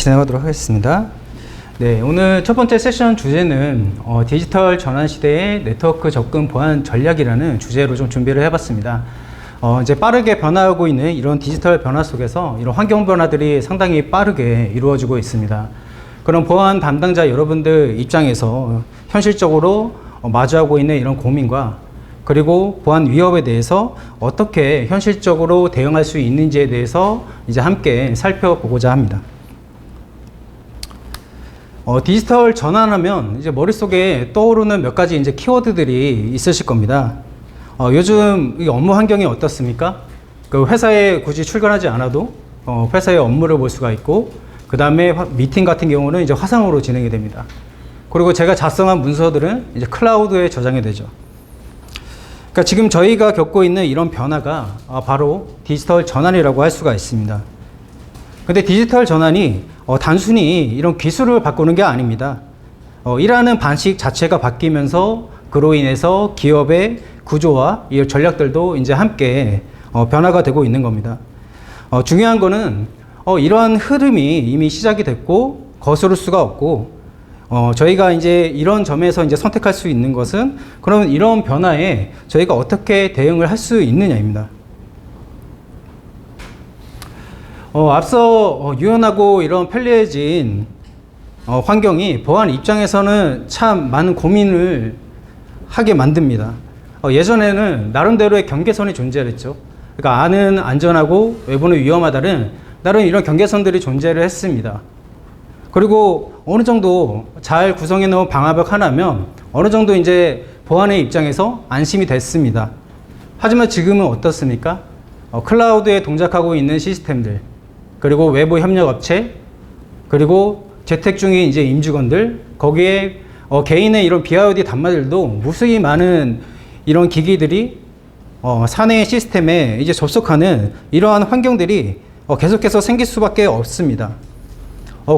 진행하도록 하겠습니다. 네, 오늘 첫 번째 세션 주제는 디지털 전환 시대의 네트워크 접근 보안 전략이라는 주제로 좀 준비를 해봤습니다. 이제 빠르게 변화하고 있는 이런 디지털 변화 속에서 이런 환경 변화들이 상당히 빠르게 이루어지고 있습니다. 그런 보안 담당자 여러분들 입장에서 현실적으로 마주하고 있는 이런 고민과 그리고 보안 위협에 대해서 어떻게 현실적으로 대응할 수 있는지에 대해서 이제 함께 살펴보고자 합니다. 디지털 전환하면 이제 머릿속에 떠오르는 몇 가지 이제 키워드들이 있으실 겁니다. 요즘 이 업무 환경이 어떻습니까? 그 회사에 굳이 출근하지 않아도 회사의 업무를 볼 수가 있고, 그 다음에 미팅 같은 경우는 이제 화상으로 진행이 됩니다. 그리고 제가 작성한 문서들은 이제 클라우드에 저장이 되죠. 그러니까 지금 저희가 겪고 있는 이런 변화가 바로 디지털 전환이라고 할 수가 있습니다. 근데 디지털 전환이 단순히 이런 기술을 바꾸는 게 아닙니다. 일하는 방식 자체가 바뀌면서 그로 인해서 기업의 구조와 이 전략들도 이제 함께 변화가 되고 있는 겁니다. 중요한 거는 이러한 흐름이 이미 시작이 됐고 거스를 수가 없고, 저희가 이제 이런 점에서 이제 선택할 수 있는 것은 그러면 이런 변화에 저희가 어떻게 대응을 할 수 있느냐입니다. 앞서 유연하고 이런 편리해진 환경이 보안 입장에서는 참 많은 고민을 하게 만듭니다. 예전에는 나름대로의 경계선이 존재했죠. 그러니까 안은 안전하고 외부는 위험하다는 나름 이런 경계선들이 존재를 했습니다. 그리고 어느 정도 잘 구성해 놓은 방화벽 하나면 어느 정도 이제 보안의 입장에서 안심이 됐습니다. 하지만 지금은 어떻습니까? 클라우드에 동작하고 있는 시스템들, 그리고 외부 협력 업체, 그리고 재택 중인 이제 임직원들, 거기에 개인의 이런 BIOD 단말들도 무수히 많은 이런 기기들이 사내 시스템에 이제 접속하는 이러한 환경들이 계속해서 생길 수밖에 없습니다.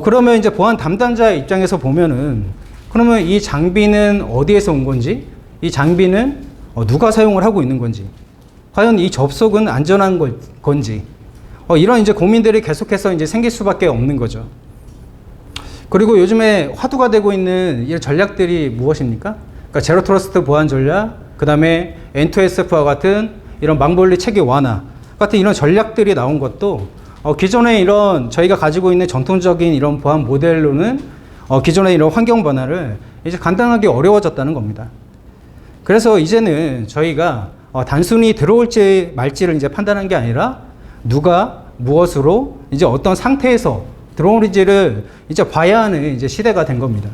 그러면 이제 보안 담당자 입장에서 보면은 그러면 이 장비는 어디에서 온 건지, 이 장비는 누가 사용을 하고 있는 건지, 과연 이 접속은 안전한 건지, 이런 이제 고민들이 계속해서 이제 생길 수밖에 없는 거죠. 그리고 요즘에 화두가 되고 있는 이 전략들이 무엇입니까? 그러니까 제로 트러스트 보안 전략, 그 다음에 N2SF와 같은 이런 망볼리 체계 완화 같은 이런 전략들이 나온 것도 기존에 이런 저희가 가지고 있는 전통적인 이런 보안 모델로는 기존의 이런 환경 변화를 이제 간단하게 어려워졌다는 겁니다. 그래서 이제는 저희가 단순히 들어올지 말지를 이제 판단한 게 아니라 누가 무엇으로 이제 어떤 상태에서 들어오는지를 이제 봐야 하는 이제 시대가 된 겁니다.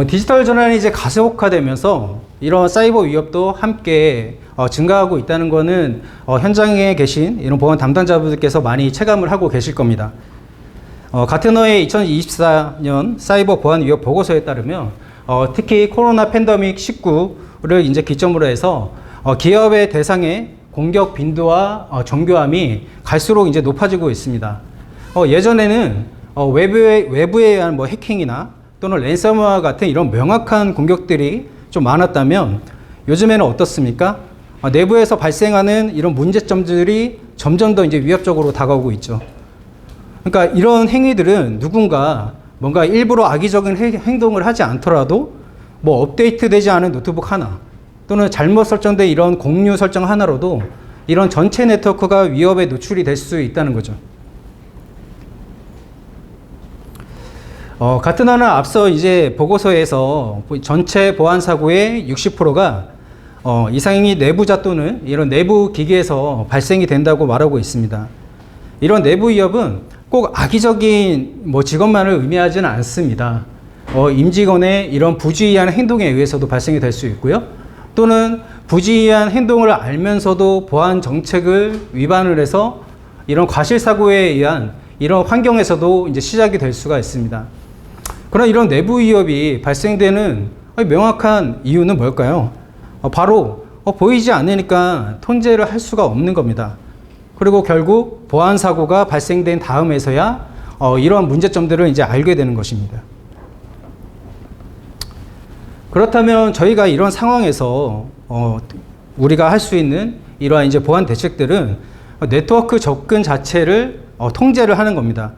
디지털 전환이 이제 가속화되면서 이런 사이버 위협도 함께 증가하고 있다는 것은 현장에 계신 이런 보안 담당자분들께서 많이 체감을 하고 계실 겁니다. 가트너의 2024년 사이버 보안 위협 보고서에 따르면 특히 코로나 팬데믹 19를 이제 기점으로 해서 기업의 대상의 공격 빈도와 정교함이 갈수록 이제 높아지고 있습니다. 예전에는 외부에 의한 뭐 해킹이나 또는 랜섬웨어 같은 이런 명확한 공격들이 좀 많았다면 요즘에는 어떻습니까? 내부에서 발생하는 이런 문제점들이 점점 더 이제 위협적으로 다가오고 있죠. 그러니까 이런 행위들은 누군가 뭔가 일부러 악의적인 행동을 하지 않더라도 뭐 업데이트 되지 않은 노트북 하나 또는 잘못 설정된 이런 공유 설정 하나로도 이런 전체 네트워크가 위협에 노출이 될 수 있다는 거죠. 가트너는 앞서 이제 보고서에서 전체 보안 사고의 60%가 이상이 내부자 또는 이런 내부 기기에서 발생이 된다고 말하고 있습니다. 이런 내부 위협은 꼭 악의적인 뭐 직원만을 의미하지는 않습니다. 임직원의 이런 부주의한 행동에 의해서도 발생이 될 수 있고요. 또는 부주의한 행동을 알면서도 보안 정책을 위반을 해서 이런 과실사고에 의한 이런 환경에서도 이제 시작이 될 수가 있습니다. 그런 이런 내부 위협이 발생되는 명확한 이유는 뭘까요? 바로 보이지 않으니까 통제를 할 수가 없는 겁니다. 그리고 결국 보안 사고가 발생된 다음에서야 이런 문제점들을 이제 알게 되는 것입니다. 그렇다면 저희가 이런 상황에서 우리가 할 수 있는 이러한 이제 보안 대책들은 네트워크 접근 자체를 통제를 하는 겁니다.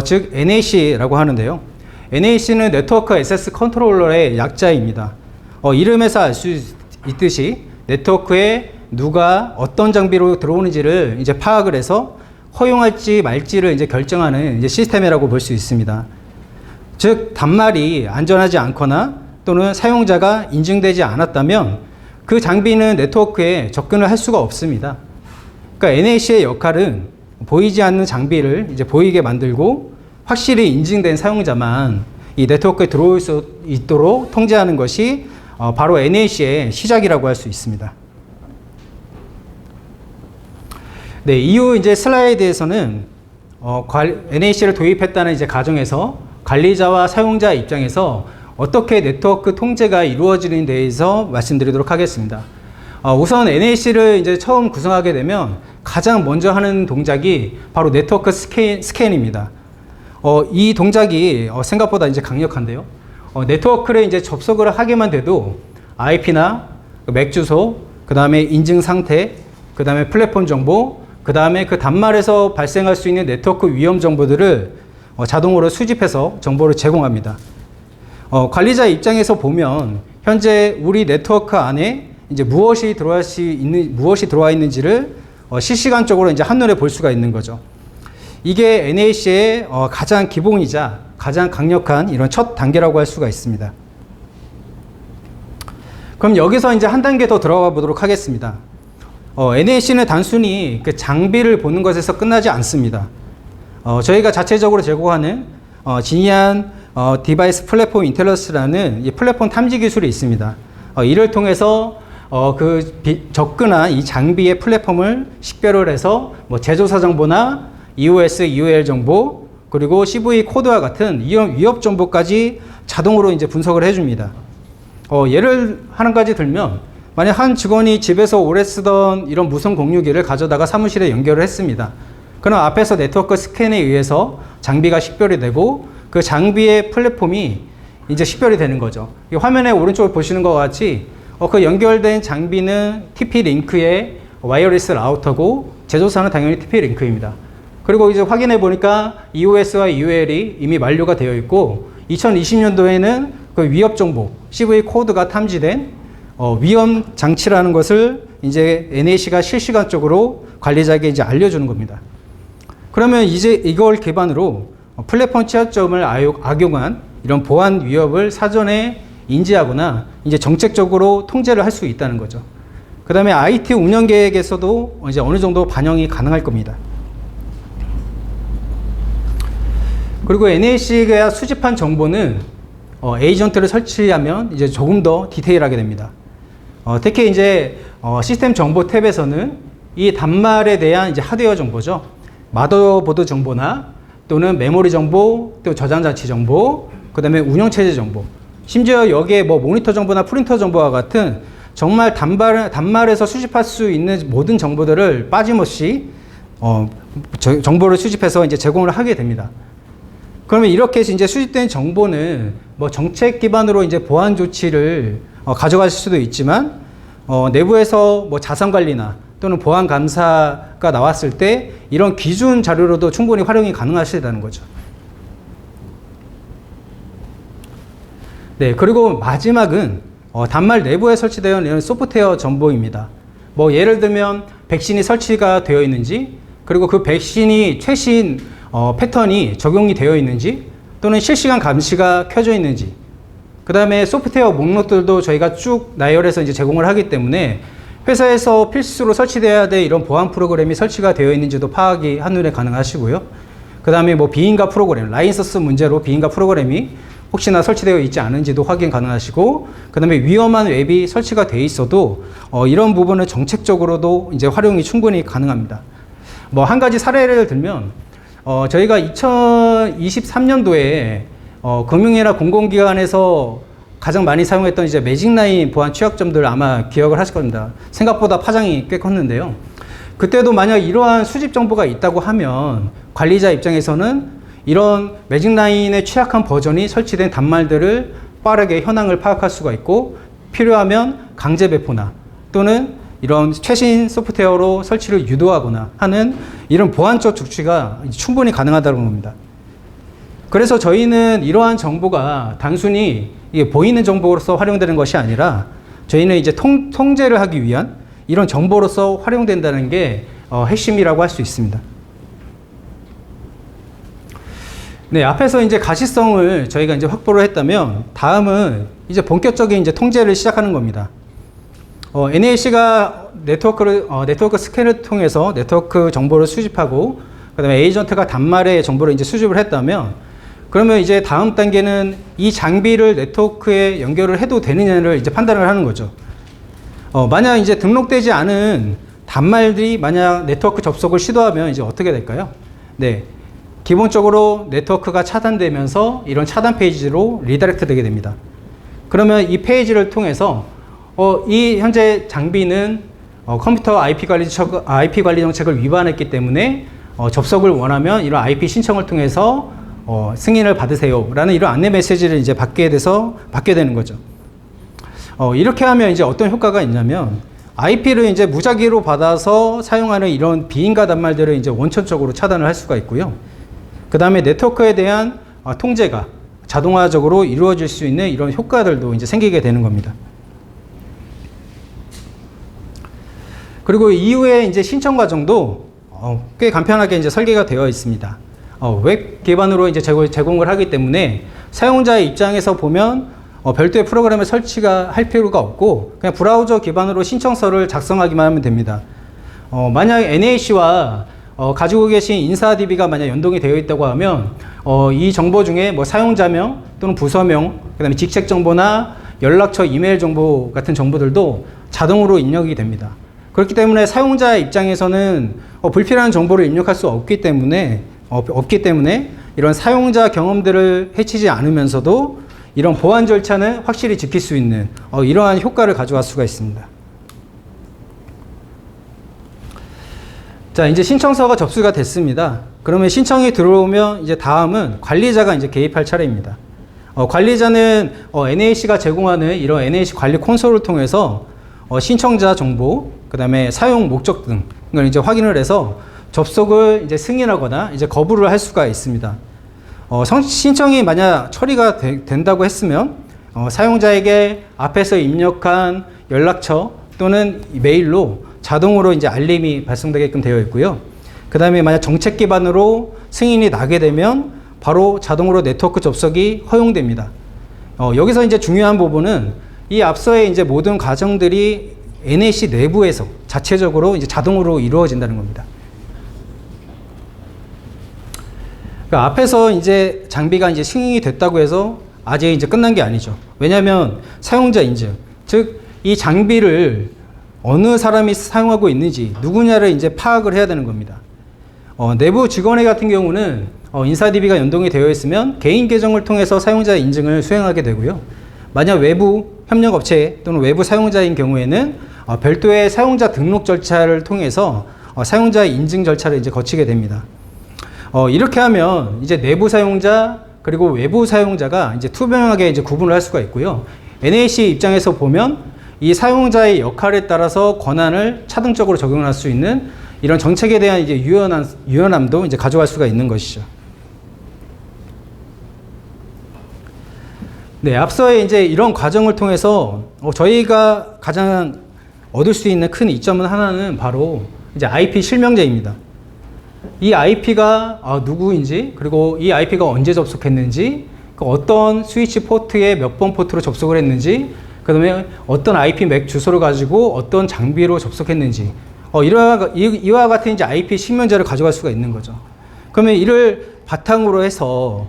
즉 NAC라고 하는데요. NAC는 네트워크 액세스 컨트롤러의 약자입니다. 이름에서 알 수 있듯이 네트워크에 누가 어떤 장비로 들어오는지를 이제 파악을 해서 허용할지 말지를 이제 결정하는 이제 시스템이라고 볼 수 있습니다. 즉 단말이 안전하지 않거나 또는 사용자가 인증되지 않았다면 그 장비는 네트워크에 접근을 할 수가 없습니다. 그러니까 NAC의 역할은 보이지 않는 장비를 이제 보이게 만들고 확실히 인증된 사용자만 이 네트워크에 들어올 수 있도록 통제하는 것이 바로 NAC의 시작이라고 할 수 있습니다. 네, 이후 이제 슬라이드에서는 NAC를 도입했다는 이제 가정에서 관리자와 사용자 입장에서 어떻게 네트워크 통제가 이루어지는 데에서 말씀드리도록 하겠습니다. 우선 NAC를 이제 처음 구성하게 되면 가장 먼저 하는 동작이 바로 네트워크 스캔입니다. 이 동작이 생각보다 이제 강력한데요. 네트워크를 이제 접속을 하게만 돼도 IP나 맥 주소, 그 다음에 인증 상태, 그 다음에 플랫폼 정보, 그 다음에 그 단말에서 발생할 수 있는 네트워크 위험 정보들을 자동으로 수집해서 정보를 제공합니다. 관리자 입장에서 보면 현재 우리 네트워크 안에 이제 무엇이 들어와 있는지를 실시간적으로 이제 한눈에 볼 수가 있는 거죠. 이게 NAC의 가장 기본이자 가장 강력한 이런 첫 단계라고 할 수가 있습니다. 그럼 여기서 이제 한 단계 더 들어가 보도록 하겠습니다. NAC는 단순히 그 장비를 보는 것에서 끝나지 않습니다. 저희가 자체적으로 제공하는 지니안 디바이스 플랫폼 인텔런스라는 이 플랫폼 탐지 기술이 있습니다. 이를 통해서 접근한 이 장비의 플랫폼을 식별을 해서 뭐 제조사 정보나 EOS, EOL 정보, 그리고 CV 코드와 같은 이런 위협 정보까지 자동으로 이제 분석을 해줍니다. 예를 한 가지 들면, 만약 한 직원이 집에서 오래 쓰던 이런 무선 공유기를 가져다가 사무실에 연결을 했습니다. 그럼 앞에서 네트워크 스캔에 의해서 장비가 식별이 되고 그 장비의 플랫폼이 이제 식별이 되는 거죠. 이 화면에 오른쪽을 보시는 것 같이 그 연결된 장비는 TP-Link의 와이어리스 라우터고 제조사는 당연히 TP-Link입니다. 그리고 이제 확인해 보니까 EOS와 EOL이 이미 만료가 되어 있고 2020년도에는 그 위협 정보, CV 코드가 탐지된 위험 장치라는 것을 이제 NAC가 실시간적으로 관리자에게 이제 알려주는 겁니다. 그러면 이제 이걸 기반으로 플랫폼 취약점을 악용한 이런 보안 위협을 사전에 인지하거나 이제 정책적으로 통제를 할 수 있다는 거죠. 그 다음에 IT 운영 계획에서도 이제 어느 정도 반영이 가능할 겁니다. 그리고 NAC가 수집한 정보는 에이전트를 설치하면 이제 조금 더 디테일하게 됩니다. 특히 이제 시스템 정보 탭에서는 이 단말에 대한 이제 하드웨어 정보죠. 마더보드 정보나 또는 메모리 정보, 또 저장 장치 정보, 그 다음에 운영체제 정보, 심지어 여기에 뭐 모니터 정보나 프린터 정보와 같은 정말 단말에서 수집할 수 있는 모든 정보들을 빠짐없이 정보를 수집해서 이제 제공을 하게 됩니다. 그러면 이렇게 이제 수집된 정보는 뭐 정책 기반으로 이제 보안 조치를 가져가실 수도 있지만 내부에서 뭐 자산 관리나 또는 보안 감사가 나왔을 때 이런 기준 자료로도 충분히 활용이 가능하시다는 거죠. 네, 그리고 마지막은 단말 내부에 설치되어 있는 소프트웨어 정보입니다. 뭐 예를 들면 백신이 설치가 되어 있는지, 그리고 그 백신이 최신 패턴이 적용이 되어 있는지, 또는 실시간 감시가 켜져 있는지, 그 다음에 소프트웨어 목록들도 저희가 쭉 나열해서 이제 제공을 하기 때문에 회사에서 필수로 설치되어야 될 이런 보안 프로그램이 설치가 되어 있는지도 파악이 한눈에 가능하시고요. 그 다음에 뭐 비인가 프로그램, 라이선스 문제로 비인가 프로그램이 혹시나 설치되어 있지 않은지도 확인 가능하시고, 그 다음에 위험한 웹이 설치가 되어 있어도 이런 부분은 정책적으로도 이제 활용이 충분히 가능합니다. 뭐 한 가지 사례를 들면 저희가 2023년도에 금융이나 공공기관에서 가장 많이 사용했던 이제 매직라인 보안 취약점들 아마 기억을 하실 겁니다. 생각보다 파장이 꽤 컸는데요. 그때도 만약 이러한 수집 정보가 있다고 하면 관리자 입장에서는 이런 매직라인의 취약한 버전이 설치된 단말들을 빠르게 현황을 파악할 수가 있고, 필요하면 강제 배포나 또는 이런 최신 소프트웨어로 설치를 유도하거나 하는 이런 보안적 조치가 충분히 가능하다는 겁니다. 그래서 저희는 이러한 정보가 단순히 이게 보이는 정보로서 활용되는 것이 아니라 저희는 이제 통제를 하기 위한 이런 정보로서 활용된다는 게 핵심이라고 할 수 있습니다. 네, 앞에서 이제 가시성을 저희가 이제 확보를 했다면 다음은 이제 본격적인 이제 통제를 시작하는 겁니다. NAC가 네트워크 스캔을 통해서 네트워크 정보를 수집하고 그다음에 에이전트가 단말의 정보를 이제 수집을 했다면 그러면 이제 다음 단계는 이 장비를 네트워크에 연결을 해도 되느냐를 이제 판단을 하는 거죠. 만약 이제 등록되지 않은 단말들이 만약 네트워크 접속을 시도하면 이제 어떻게 될까요? 네. 기본적으로 네트워크가 차단되면서 이런 차단 페이지로 리다이렉트 되게 됩니다. 그러면 이 페이지를 통해서 이 현재 장비는 컴퓨터 IP 관리 정책을 위반했기 때문에 접속을 원하면 이런 IP 신청을 통해서 승인을 받으세요 라는 이런 안내 메시지를 이제 받게 되는 거죠. 이렇게 하면 이제 어떤 효과가 있냐면 IP를 이제 무작위로 받아서 사용하는 이런 비인가 단말들을 이제 원천적으로 차단을 할 수가 있고요. 그 다음에 네트워크에 대한 통제가 자동화적으로 이루어질 수 있는 이런 효과들도 이제 생기게 되는 겁니다. 그리고 이후에 이제 신청 과정도 꽤 간편하게 이제 설계가 되어 있습니다. 웹 기반으로 이제 제공을 하기 때문에 사용자의 입장에서 보면 별도의 프로그램을 설치가 할 필요가 없고 그냥 브라우저 기반으로 신청서를 작성하기만 하면 됩니다. 만약 NAC와 가지고 계신 인사DB가 만약 연동이 되어 있다고 하면 이 정보 중에 뭐 사용자명 또는 부서명, 그다음에 직책 정보나 연락처, 이메일 정보 같은 정보들도 자동으로 입력이 됩니다. 그렇기 때문에 사용자의 입장에서는 불필요한 정보를 입력할 수 없기 때문에 이런 사용자 경험들을 해치지 않으면서도 이런 보안 절차는 확실히 지킬 수 있는 이러한 효과를 가져갈 수가 있습니다. 자, 이제 신청서가 접수가 됐습니다. 그러면 신청이 들어오면 이제 다음은 관리자가 이제 개입할 차례입니다. 관리자는 NAC가 제공하는 이런 NAC 관리 콘솔을 통해서 신청자 정보, 그 다음에 사용 목적 등을 이제 확인을 해서 접속을 이제 승인하거나 이제 거부를 할 수가 있습니다. 신청이 만약 처리가 된다고 했으면 사용자에게 앞에서 입력한 연락처 또는 메일로 자동으로 이제 알림이 발송되게끔 되어 있고요. 그 다음에 만약 정책 기반으로 승인이 나게 되면 바로 자동으로 네트워크 접속이 허용됩니다. 여기서 이제 중요한 부분은 이 앞서의 이제 모든 과정들이 NAC 내부에서 자체적으로 이제 자동으로 이루어진다는 겁니다. 그러니까 앞에서 이제 장비가 이제 승인이 됐다고 해서 아직 이제 끝난 게 아니죠. 왜냐하면 사용자 인증, 즉 이 장비를 어느 사람이 사용하고 있는지 누구냐를 이제 파악을 해야 되는 겁니다. 내부 직원회 같은 경우는 인사DB가 연동이 되어 있으면 개인 계정을 통해서 사용자 인증을 수행하게 되고요. 만약 외부 협력업체 또는 외부 사용자인 경우에는 별도의 사용자 등록 절차를 통해서 사용자 인증 절차를 이제 거치게 됩니다. 이렇게 하면 이제 내부 사용자 그리고 외부 사용자가 이제 투명하게 이제 구분을 할 수가 있고요. NAC 입장에서 보면 이 사용자의 역할에 따라서 권한을 차등적으로 적용할 수 있는 이런 정책에 대한 이제 유연함도 이제 가져갈 수가 있는 것이죠. 네, 앞서의 이제 이런 과정을 통해서 저희가 가장 얻을 수 있는 큰 이점은 하나는 바로 이제 IP 실명제입니다. 이 IP가 누구인지, 그리고 이 IP가 언제 접속했는지, 어떤 스위치 포트에 몇 번 포트로 접속을 했는지, 그 다음에 어떤 IP 맥 주소를 가지고 어떤 장비로 접속했는지, 이와 같은 이제 IP 실명제를 가져갈 수가 있는 거죠. 그러면 이를 바탕으로 해서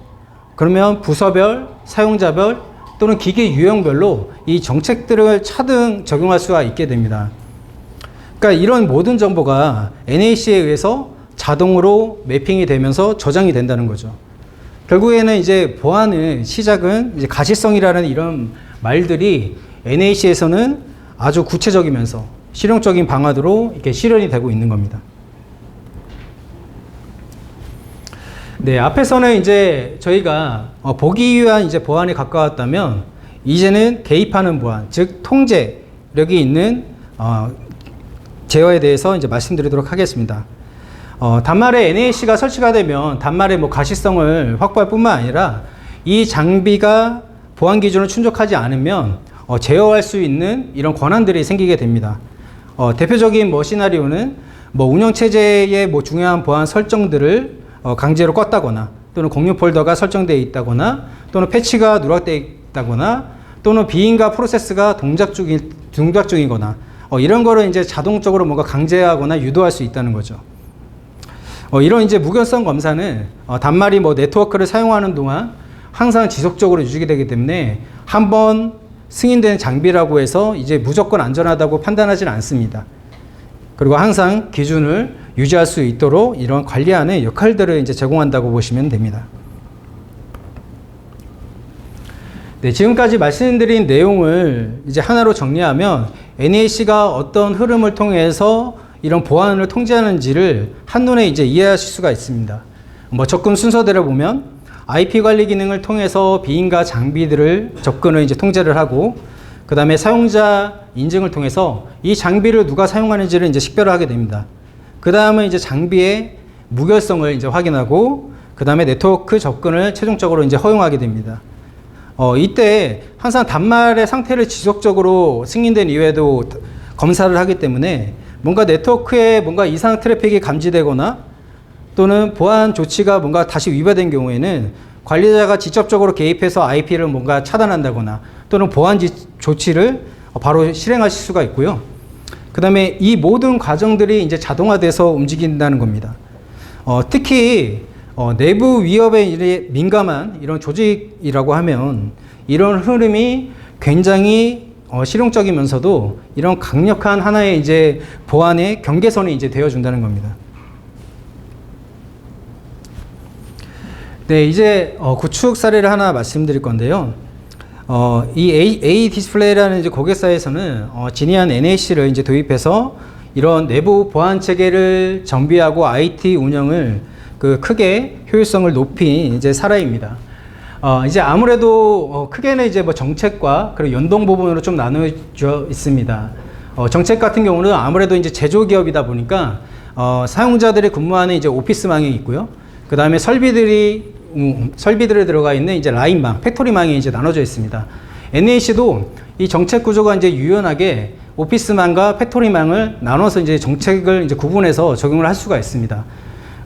그러면 부서별, 사용자별 또는 기기 유형별로 이 정책들을 차등 적용할 수가 있게 됩니다. 그러니까 이런 모든 정보가 NAC에 의해서 자동으로 매핑이 되면서 저장이 된다는 거죠. 결국에는 이제 보안의 시작은 이제 가시성이라는 이런 말들이 NAC에서는 아주 구체적이면서 실용적인 방안으로 이렇게 실현이 되고 있는 겁니다. 네, 앞에서는 이제 저희가 보기 위한 이제 보안에 가까웠다면 이제는 개입하는 보안, 즉 통제력이 있는 제어에 대해서 이제 말씀드리도록 하겠습니다. 단말에 NAC가 설치가 되면 단말의 뭐 가시성을 확보할 뿐만 아니라 이 장비가 보안 기준을 충족하지 않으면 제어할 수 있는 이런 권한들이 생기게 됩니다. 대표적인 뭐 시나리오는 뭐 운영 체제의 뭐 중요한 보안 설정들을 강제로 껐다거나 또는 공유 폴더가 설정되어 있다거나 또는 패치가 누락되어 있다거나 또는 비인가 프로세스가 동작 중이거나 이런 거를 이제 자동적으로 뭔가 강제하거나 유도할 수 있다는 거죠. 이런 이제 무결성 검사는 단말이 뭐 네트워크를 사용하는 동안 항상 지속적으로 유지가 되기 때문에 한번 승인된 장비라고 해서 이제 무조건 안전하다고 판단하지는 않습니다. 그리고 항상 기준을 유지할 수 있도록 이런 관리하는 역할들을 이제 제공한다고 보시면 됩니다. 네, 지금까지 말씀드린 내용을 이제 하나로 정리하면 NAC가 어떤 흐름을 통해서 이런 보안을 통제하는지를 한눈에 이제 이해하실 수가 있습니다. 뭐 접근 순서대로 보면 IP 관리 기능을 통해서 비인가 장비들을 접근을 이제 통제를 하고, 그 다음에 사용자 인증을 통해서 이 장비를 누가 사용하는지를 이제 식별하게 됩니다. 그 다음에 이제 장비의 무결성을 이제 확인하고, 그 다음에 네트워크 접근을 최종적으로 이제 허용하게 됩니다. 이때 항상 단말의 상태를 지속적으로 승인된 이후에도 검사를 하기 때문에 뭔가 네트워크에 뭔가 이상 트래픽이 감지되거나 또는 보안 조치가 뭔가 다시 위반된 경우에는 관리자가 직접적으로 개입해서 IP를 뭔가 차단한다거나 또는 보안 조치를 바로 실행하실 수가 있고요. 그 다음에 이 모든 과정들이 이제 자동화돼서 움직인다는 겁니다. 특히 내부 위협에 민감한 이런 조직이라고 하면 이런 흐름이 굉장히 실용적이면서도 이런 강력한 하나의 이제 보안의 경계선이 이제 되어준다는 겁니다. 네, 이제 구축 사례를 하나 말씀드릴 건데요. 이 A 디스플레이라는 이제 고객사에서는 진이한 NAC를 이제 도입해서 이런 내부 보안 체계를 정비하고 IT 운영을 크게 효율성을 높인 이제 사례입니다. 이제 아무래도 크게는 이제 뭐 정책과 그리고 연동 부분으로 좀 나누어져 있습니다. 정책 같은 경우는 아무래도 이제 제조기업이다 보니까 사용자들이 근무하는 이제 오피스망이 있고요. 그 다음에 설비들이 들어가 있는 이제 라인망, 팩토리망이 이제 나눠져 있습니다. NAC도 이 정책 구조가 이제 유연하게 오피스망과 팩토리망을 나눠서 이제 정책을 이제 구분해서 적용을 할 수가 있습니다.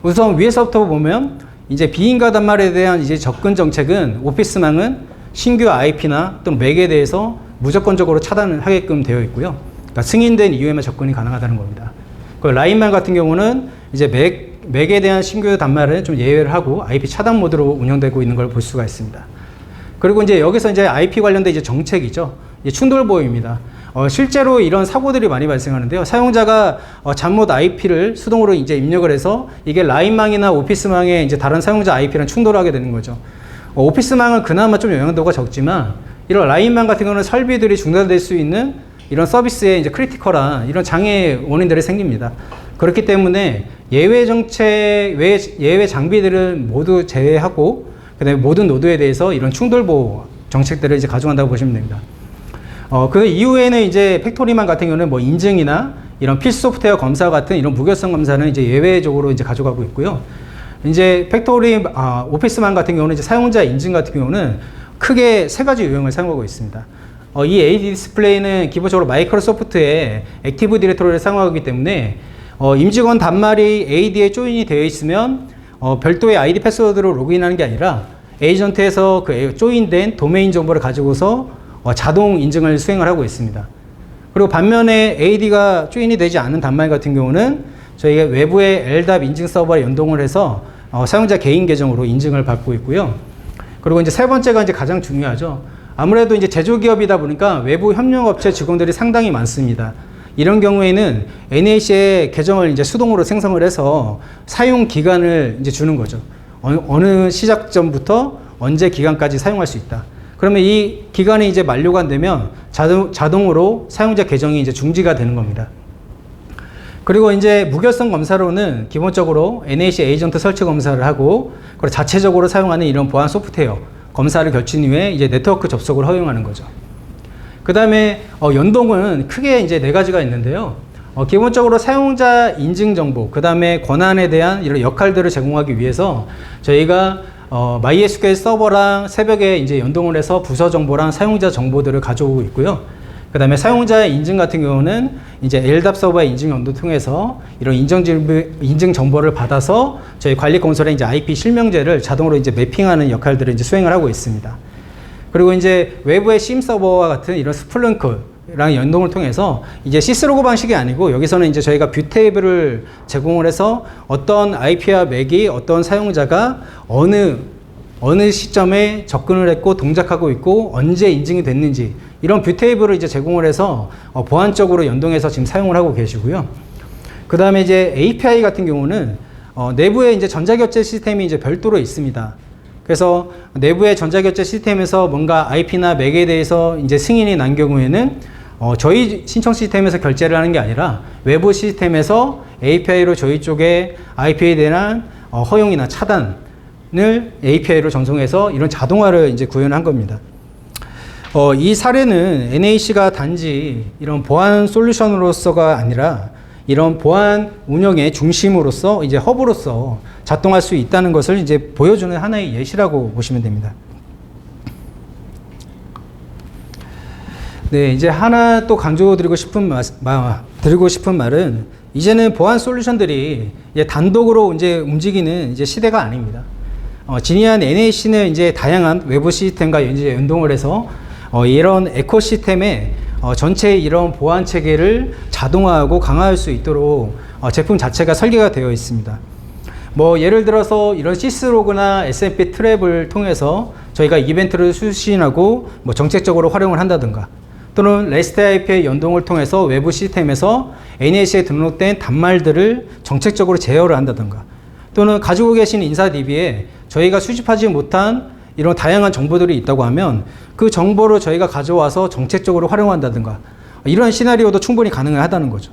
우선 위에서부터 보면 이제 비인가 단말에 대한 이제 접근 정책은 오피스망은 신규 IP나 또는 맥에 대해서 무조건적으로 차단을 하게끔 되어 있고요. 그러니까 승인된 이후에만 접근이 가능하다는 겁니다. 그 라인망 같은 경우는 이제 맥에 대한 신규 단말은 좀 예외를 하고 IP 차단 모드로 운영되고 있는 걸 볼 수가 있습니다. 그리고 이제 여기서 이제 IP 관련된 이제 정책이죠. 이제 충돌 보호입니다. 실제로 이런 사고들이 많이 발생하는데요. 사용자가 잘못 IP를 수동으로 이제 입력을 해서 이게 라인망이나 오피스망에 이제 다른 사용자 IP랑 충돌하게 되는 거죠. 오피스망은 그나마 좀 영향도가 적지만 이런 라인망 같은 경우는 설비들이 중단될 수 있는 이런 서비스에 이제 크리티컬한 이런 장애 원인들이 생깁니다. 그렇기 때문에 예외 장비들은 모두 제외하고 그다음에 모든 노드에 대해서 이런 충돌 보호 정책들을 이제 가져간다고 보시면 됩니다. 그 이후에는 이제 팩토리망 같은 경우는 뭐 인증이나 이런 필수 소프트웨어 검사 같은 이런 무결성 검사는 이제 예외적으로 이제 가져가고 있고요. 이제 오피스망 같은 경우는 이제 사용자 인증 같은 경우는 크게 세 가지 유형을 사용하고 있습니다. 이 AD 디스플레이는 기본적으로 마이크로소프트의 액티브 디렉토리를 사용하기 때문에 임직원 단말이 AD에 조인이 되어 있으면 별도의 ID 패스워드로 로그인하는 게 아니라 에이전트에서 그 조인된 도메인 정보를 가지고서 자동 인증을 수행을 하고 있습니다. 그리고 반면에 AD가 조인이 되지 않은 단말 같은 경우는 저희가 외부의 LDAP 인증 서버에 연동을 해서 사용자 개인 계정으로 인증을 받고 있고요. 그리고 이제 세 번째가 이제 가장 중요하죠. 아무래도 이제 제조기업이다 보니까 외부 협력업체 직원들이 상당히 많습니다. 이런 경우에는 NAC의 계정을 이제 수동으로 생성을 해서 사용 기간을 이제 주는 거죠. 어느 시작점부터 언제 기간까지 사용할 수 있다. 그러면 이 기간이 이제 만료가 되면 자동으로 사용자 계정이 이제 중지가 되는 겁니다. 그리고 이제 무결성 검사로는 기본적으로 NAC 에이전트 설치 검사를 하고 그리고 자체적으로 사용하는 이런 보안 소프트웨어 검사를 거친 이후에 이제 네트워크 접속을 허용하는 거죠. 그 다음에 연동은 크게 이제 네 가지가 있는데요. 기본적으로 사용자 인증 정보, 그 다음에 권한에 대한 이런 역할들을 제공하기 위해서 저희가 MySQL 서버랑 새벽에 이제 연동을 해서 부서 정보랑 사용자 정보들을 가져오고 있고요. 그 다음에 사용자 인증 같은 경우는 이제 LDAP 서버의 인증 연도 통해서 이런 인증 정보를 받아서 저희 관리 콘솔에 이제 IP 실명제를 자동으로 이제 매핑하는 역할들을 이제 수행을 하고 있습니다. 그리고 이제 외부의 심 서버와 같은 이런 스플렁크랑 연동을 통해서 이제 시스로그 방식이 아니고 여기서는 이제 저희가 뷰 테이블을 제공을 해서 어떤 IP와 맥이 어떤 사용자가 어느 시점에 접근을 했고 동작하고 있고 언제 인증이 됐는지 이런 뷰 테이블을 이제 제공을 해서 보안적으로 연동해서 지금 사용을 하고 계시고요. 그 다음에 이제 API 같은 경우는 내부에 이제 전자결제 시스템이 이제 별도로 있습니다. 그래서 내부의 전자결제 시스템에서 뭔가 IP나 맥에 대해서 이제 승인이 난 경우에는 저희 신청 시스템에서 결제를 하는 게 아니라 외부 시스템에서 API로 저희 쪽에 IP에 대한 허용이나 차단을 API로 전송해서 이런 자동화를 이제 구현한 겁니다. 이 사례는 NAC가 단지 이런 보안 솔루션으로서가 아니라 이런 보안 운영의 중심으로서 이제 허브로서 작동할 수 있다는 것을 이제 보여주는 하나의 예시라고 보시면 됩니다. 네, 이제 하나 또 강조드리고 싶은 말은 이제는 보안 솔루션들이 이제 단독으로 이제 움직이는 이제 시대가 아닙니다. 진이한 NAC는 이제 다양한 외부 시스템과 이제 연동을 해서 이런 에코시스템에 전체 이런 보안 체계를 자동화하고 강화할 수 있도록 제품 자체가 설계가 되어 있습니다. 뭐 예를 들어서 이런 시스로그나 SMP 트랩을 통해서 저희가 이벤트를 수신하고 뭐 정책적으로 활용을 한다든가, 또는 REST API 연동을 통해서 외부 시스템에서 NAC에 등록된 단말들을 정책적으로 제어를 한다든가, 또는 가지고 계신 인사 DB에 저희가 수집하지 못한 이런 다양한 정보들이 있다고 하면 그 정보를 저희가 가져와서 정책적으로 활용한다든가, 이런 시나리오도 충분히 가능하다는 거죠.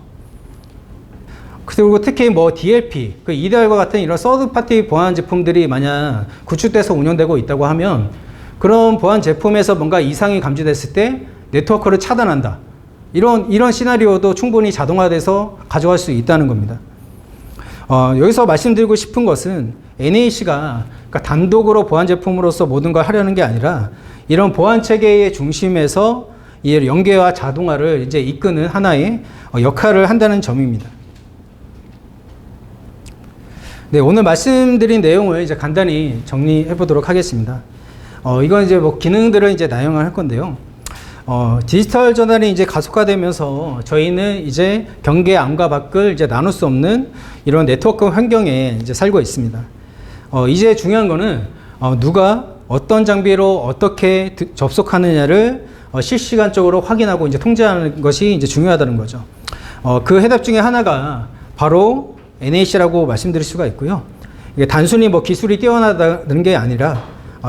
그리고 특히 뭐 DLP, 그 EDR과 같은 이런 서드 파티 보안 제품들이 만약 구축돼서 운영되고 있다고 하면 그런 보안 제품에서 뭔가 이상이 감지됐을 때 네트워크를 차단한다. 이런 시나리오도 충분히 자동화돼서 가져갈 수 있다는 겁니다. 여기서 말씀드리고 싶은 것은 NAC가 그러니까 단독으로 보안 제품으로서 모든 걸 하려는 게 아니라 이런 보안 체계의 중심에서 이 연계와 자동화를 이제 이끄는 하나의 역할을 한다는 점입니다. 네, 오늘 말씀드린 내용을 이제 간단히 정리해 보도록 하겠습니다. 이건 이제 뭐 기능들을 이제 나열할 건데요. 디지털 전환이 이제 가속화되면서 저희는 이제 경계 안과 밖을 이제 나눌 수 없는 이런 네트워크 환경에 이제 살고 있습니다. 이제 중요한 거는 누가 어떤 장비로 어떻게 접속하느냐를 실시간적으로 확인하고 이제 통제하는 것이 이제 중요하다는 거죠. 그 해답 중에 하나가 바로 NAC라고 말씀드릴 수가 있고요. 이게 단순히 뭐 기술이 뛰어나다는 게 아니라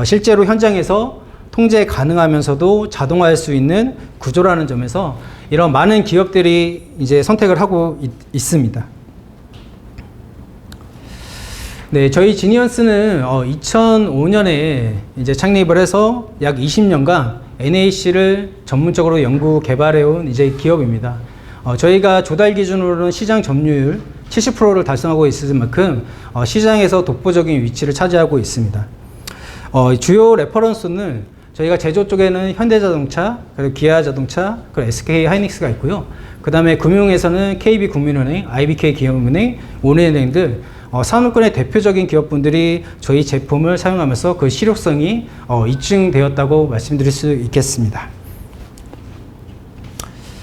실제로 현장에서 통제 가능하면서도 자동화할 수 있는 구조라는 점에서 이런 많은 기업들이 이제 선택을 하고 있습니다. 네, 저희 지니언스는 2005년에 이제 창립을 해서 약 20년간 NAC를 전문적으로 연구 개발해온 이제 기업입니다. 저희가 조달 기준으로는 시장 점유율 70%를 달성하고 있을 만큼 시장에서 독보적인 위치를 차지하고 있습니다. 주요 레퍼런스는 저희가 제조 쪽에는 현대자동차, 그리고 기아자동차, 그리고 SK하이닉스가 있고요. 그 다음에 금융에서는 KB국민은행, IBK기업은행, 온은행 등 산업군의 대표적인 기업분들이 저희 제품을 사용하면서 그 실효성이 입증되었다고 말씀드릴 수 있겠습니다.